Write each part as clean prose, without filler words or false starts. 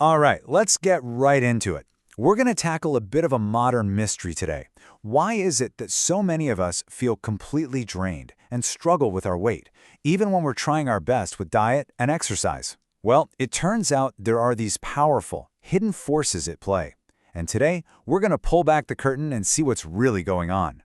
All right, let's get right into it. We're going to tackle a bit of a modern mystery today. Why is it that so many of us feel completely drained and struggle with our weight, even when we're trying our best with diet and exercise? Well, it turns out there are these powerful, hidden forces at play. And today, we're going to pull back the curtain and see what's really going on.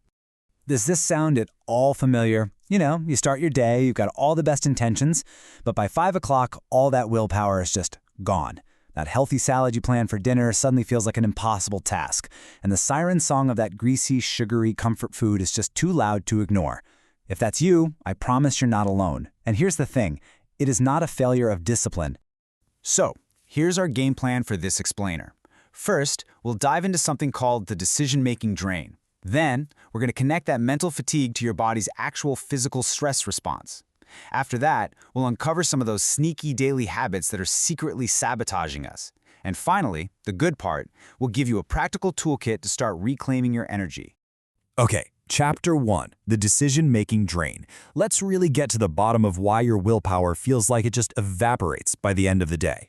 Does this sound at all familiar? You know, you start your day, you've got all the best intentions, but by 5 o'clock, all that willpower is just gone. That healthy salad you planned for dinner suddenly feels like an impossible task, and the siren song of that greasy, sugary comfort food is just too loud to ignore. If that's you, I promise you're not alone. And here's the thing, it is not a failure of discipline. So, here's our game plan for this explainer. First, we'll dive into something called the decision-making drain. Then, we're going to connect that mental fatigue to your body's actual physical stress response. After that, we'll uncover some of those sneaky daily habits that are secretly sabotaging us. And finally, the good part, we'll give you a practical toolkit to start reclaiming your energy. Okay, Chapter 1, the decision-making drain. Let's really get to the bottom of why your willpower feels like it just evaporates by the end of the day.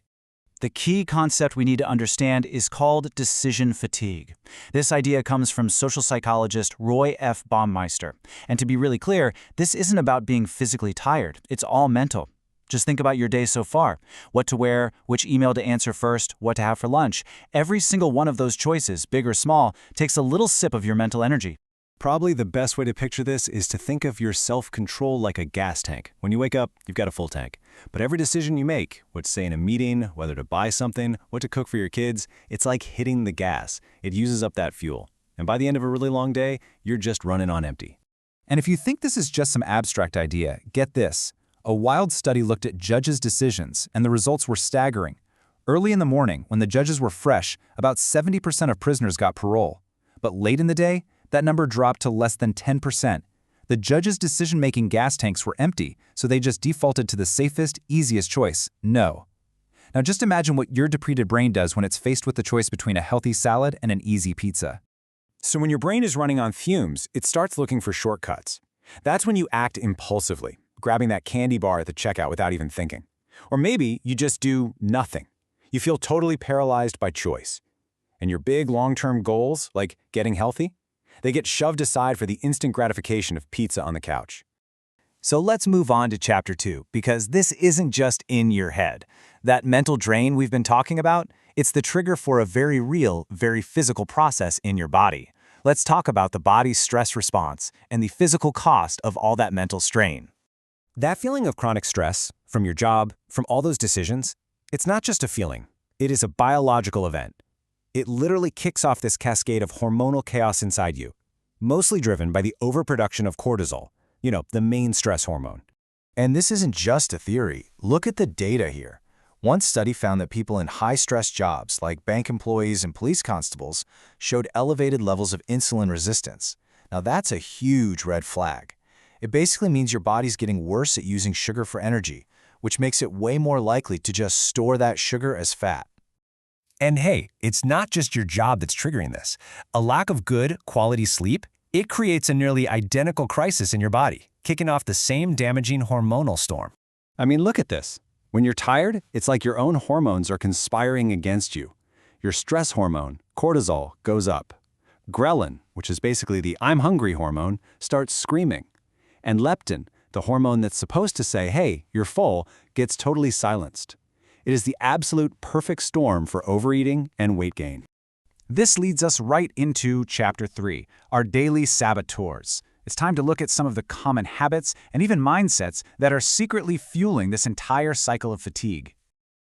The key concept we need to understand is called decision fatigue. This idea comes from social psychologist Roy F. Baumeister. And to be really clear, this isn't about being physically tired. It's all mental. Just think about your day so far. What to wear, which email to answer first, what to have for lunch. Every single one of those choices, big or small, takes a little sip of your mental energy. Probably the best way to picture this is to think of your self-control like a gas tank. When you wake up, you've got a full tank. But every decision you make, what to say in a meeting, whether to buy something, what to cook for your kids, it's like hitting the gas. It uses up that fuel. And by the end of a really long day, you're just running on empty. And if you think this is just some abstract idea, get this. A wild study looked at judges' decisions, and the results were staggering. Early in the morning, when the judges were fresh, about 70% of prisoners got parole. But late in the day, that number dropped to less than 10%. The judges' decision-making gas tanks were empty, so they just defaulted to the safest, easiest choice, no. Now just imagine what your depleted brain does when it's faced with the choice between a healthy salad and an easy pizza. So when your brain is running on fumes, it starts looking for shortcuts. That's when you act impulsively, grabbing that candy bar at the checkout without even thinking. Or maybe you just do nothing. You feel totally paralyzed by choice. And your big long-term goals, like getting healthy, they get shoved aside for the instant gratification of pizza on the couch. So let's move on to Chapter 2, because this isn't just in your head. That mental drain we've been talking about, it's the trigger for a very real, very physical process in your body. Let's talk about the body's stress response and the physical cost of all that mental strain. That feeling of chronic stress, from your job, from all those decisions, it's not just a feeling. It is a biological event. It literally kicks off this cascade of hormonal chaos inside you, mostly driven by the overproduction of cortisol, the main stress hormone. And this isn't just a theory. Look at the data here. One study found that people in high-stress jobs, like bank employees and police constables, showed elevated levels of insulin resistance. Now that's a huge red flag. It basically means your body's getting worse at using sugar for energy, which makes it way more likely to just store that sugar as fat. And hey, it's not just your job that's triggering this. A lack of good, quality sleep, it creates a nearly identical crisis in your body, kicking off the same damaging hormonal storm. I mean, look at this. When you're tired, it's like your own hormones are conspiring against you. Your stress hormone, cortisol, goes up. Ghrelin, which is basically the I'm hungry hormone, starts screaming. And leptin, the hormone that's supposed to say, hey, you're full, gets totally silenced. It is the absolute perfect storm for overeating and weight gain. This leads us right into Chapter 3, our daily saboteurs. It's time to look at some of the common habits and even mindsets that are secretly fueling this entire cycle of fatigue.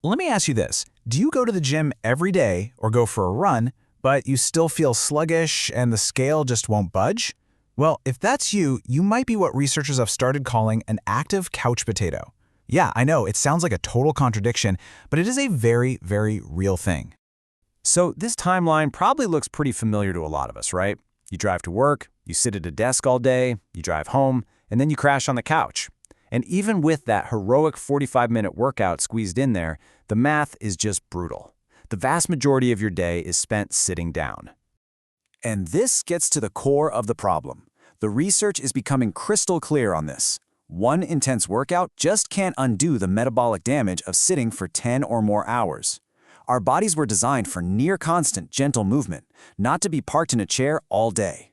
Let me ask you this. Do you go to the gym every day or go for a run, but you still feel sluggish and the scale just won't budge? Well, if that's you, you might be what researchers have started calling an active couch potato. Yeah, I know, it sounds like a total contradiction, but it is a very, very real thing. So this timeline probably looks pretty familiar to a lot of us, right? You drive to work, you sit at a desk all day, you drive home, and then you crash on the couch. And even with that heroic 45-minute workout squeezed in there, the math is just brutal. The vast majority of your day is spent sitting down. And this gets to the core of the problem. The research is becoming crystal clear on this. One intense workout just can't undo the metabolic damage of sitting for 10 or more hours. Our bodies were designed for near-constant, gentle movement, not to be parked in a chair all day.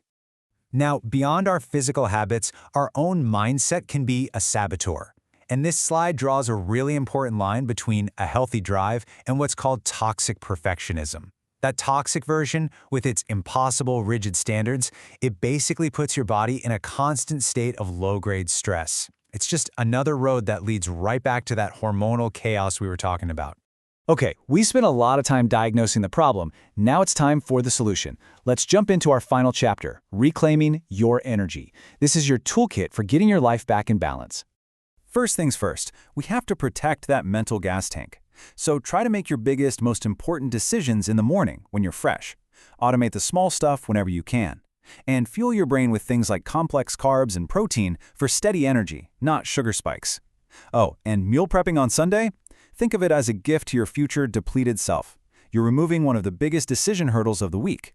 Now, beyond our physical habits, our own mindset can be a saboteur. And this slide draws a really important line between a healthy drive and what's called toxic perfectionism. That toxic version, with its impossible, rigid standards, it basically puts your body in a constant state of low-grade stress. It's just another road that leads right back to that hormonal chaos we were talking about. Okay, we spent a lot of time diagnosing the problem. Now it's time for the solution. Let's jump into our final chapter, reclaiming your energy. This is your toolkit for getting your life back in balance. First things first, we have to protect that mental gas tank. So try to make your biggest, most important decisions in the morning when you're fresh. Automate the small stuff whenever you can. And fuel your brain with things like complex carbs and protein for steady energy, not sugar spikes. Oh, and meal prepping on Sunday? Think of it as a gift to your future depleted self. You're removing one of the biggest decision hurdles of the week.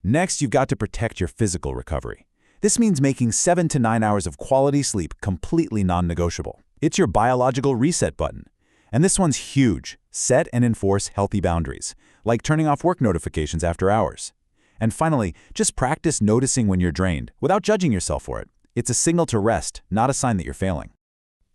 Next, you've got to protect your physical recovery. This means making 7 to 9 hours of quality sleep completely non-negotiable. It's your biological reset button. And this one's huge. Set and enforce healthy boundaries, like turning off work notifications after hours. And finally, just practice noticing when you're drained without judging yourself for it. It's a signal to rest, not a sign that you're failing.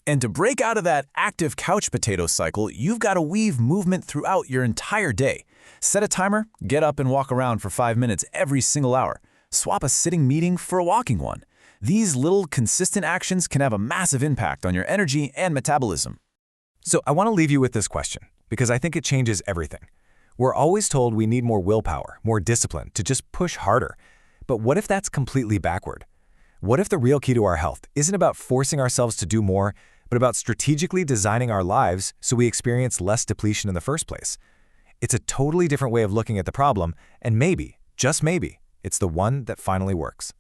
And to break out of that active couch potato cycle, you've got to weave movement throughout your entire day. Set a timer, get up and walk around for 5 minutes every single hour. Swap a sitting meeting for a walking one. These little, consistent actions can have a massive impact on your energy and metabolism. So I want to leave you with this question, because I think it changes everything. We're always told we need more willpower, more discipline, to just push harder. But what if that's completely backward? What if the real key to our health isn't about forcing ourselves to do more, but about strategically designing our lives so we experience less depletion in the first place? It's a totally different way of looking at the problem, and maybe, just maybe, it's the one that finally works.